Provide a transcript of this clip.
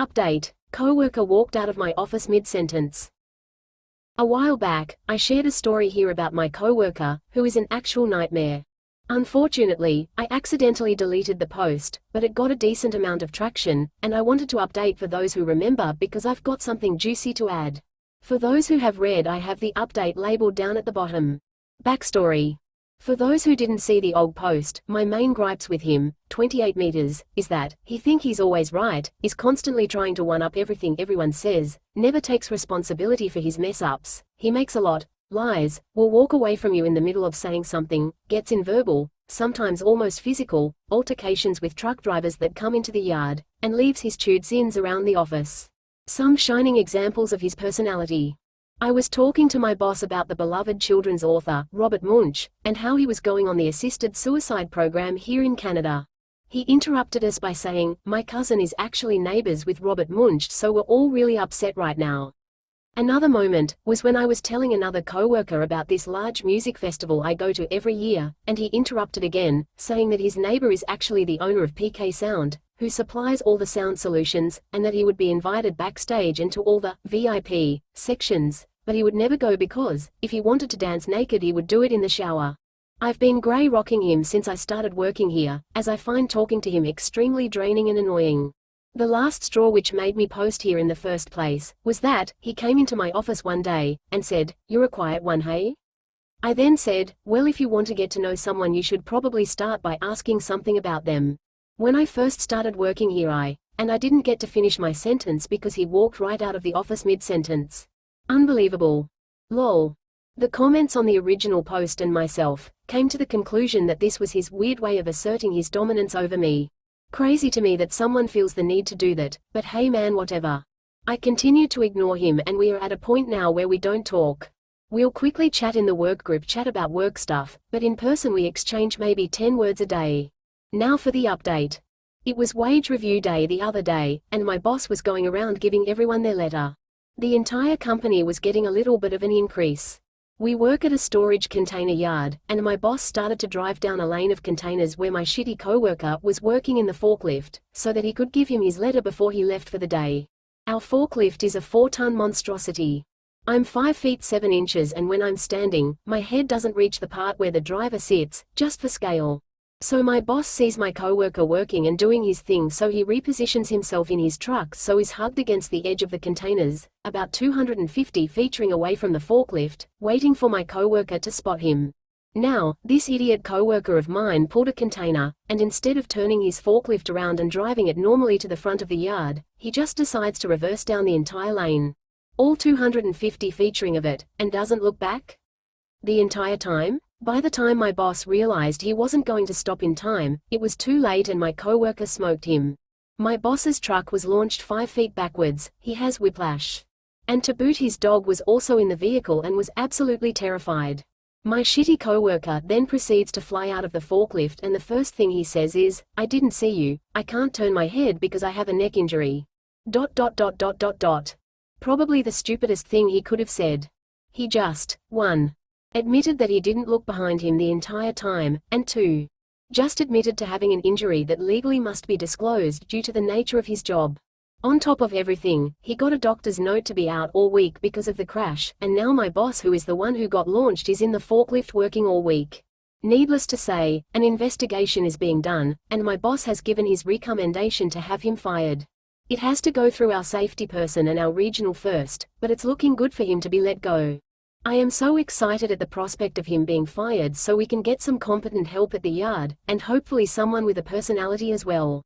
Update: coworker walked out of my office mid-sentence. A while back, I shared a story here about my coworker, who is an actual nightmare. Unfortunately, I accidentally deleted the post, but it got a decent amount of traction, and I wanted to update for those who remember because I've got something juicy to add. For those who have read, I have the update labeled down at the bottom. Backstory. For those who didn't see the old post, my main gripes with him, 28 meters, is that he think he's always right, is constantly trying to one-up everything everyone says, never takes responsibility for his mess-ups, he makes a lot, lies, will walk away from you in the middle of saying something, gets in verbal, sometimes almost physical, altercations with truck drivers that come into the yard, and leaves his chewed sins around the office. Some shining examples of his personality. I was talking to my boss about the beloved children's author, Robert Munch, and how he was going on the assisted suicide program here in Canada. He interrupted us by saying, "My cousin is actually neighbors with Robert Munch, so we're all really upset right now." Another moment was when I was telling another coworker about this large music festival I go to every year, and he interrupted again, saying that his neighbor is actually the owner of PK Sound, who supplies all the sound solutions, and that he would be invited backstage and to all the VIP sections, but he would never go because, if he wanted to dance naked, he would do it in the shower. I've been grey rocking him since I started working here, as I find talking to him extremely draining and annoying. The last straw which made me post here in the first place was that he came into my office one day and said, "You're a quiet one, hey?" I then said, "Well, if you want to get to know someone, you should probably start by asking something about them." When I first started working here, I didn't get to finish my sentence because he walked right out of the office mid-sentence. Unbelievable. Lol. The comments on the original post and myself came to the conclusion that this was his weird way of asserting his dominance over me. Crazy to me that someone feels the need to do that, but hey man, whatever. I continued to ignore him, and we are at a point now where we don't talk. We'll quickly chat in the work group chat about work stuff, but in person we exchange maybe 10 words a day. Now for the update. It was wage review day the other day, and my boss was going around giving everyone their letter. The entire company was getting a little bit of an increase. We work at a storage container yard, and my boss started to drive down a lane of containers where my shitty coworker was working in the forklift, so that he could give him his letter before he left for the day. Our forklift is a 4-ton monstrosity. I'm 5 feet 7 inches, and when I'm standing, my head doesn't reach the part where the driver sits, just for scale. So my boss sees my coworker working and doing his thing, so he repositions himself in his truck so he's hugged against the edge of the containers, about 250 feet away from the forklift, waiting for my coworker to spot him. Now, this idiot coworker of mine pulled a container, and instead of turning his forklift around and driving it normally to the front of the yard, he just decides to reverse down the entire lane. All 250 feet of it, and doesn't look back? The entire time? By the time my boss realized he wasn't going to stop in time, it was too late and my coworker smoked him. My boss's truck was launched 5 feet backwards, he has whiplash. And to boot, his dog was also in the vehicle and was absolutely terrified. My shitty coworker then proceeds to fly out of the forklift, and the first thing he says is, "I didn't see you, I can't turn my head because I have a neck injury." ... Probably the stupidest thing he could have said. He just, 1. Admitted that he didn't look behind him the entire time, and 2. Just admitted to having an injury that legally must be disclosed due to the nature of his job. On top of everything, he got a doctor's note to be out all week because of the crash, and now my boss, who is the one who got launched, is in the forklift working all week. Needless to say, an investigation is being done, and my boss has given his recommendation to have him fired. It has to go through our safety person and our regional first, but it's looking good for him to be let go. I am so excited at the prospect of him being fired so we can get some competent help at the yard, and hopefully someone with a personality as well.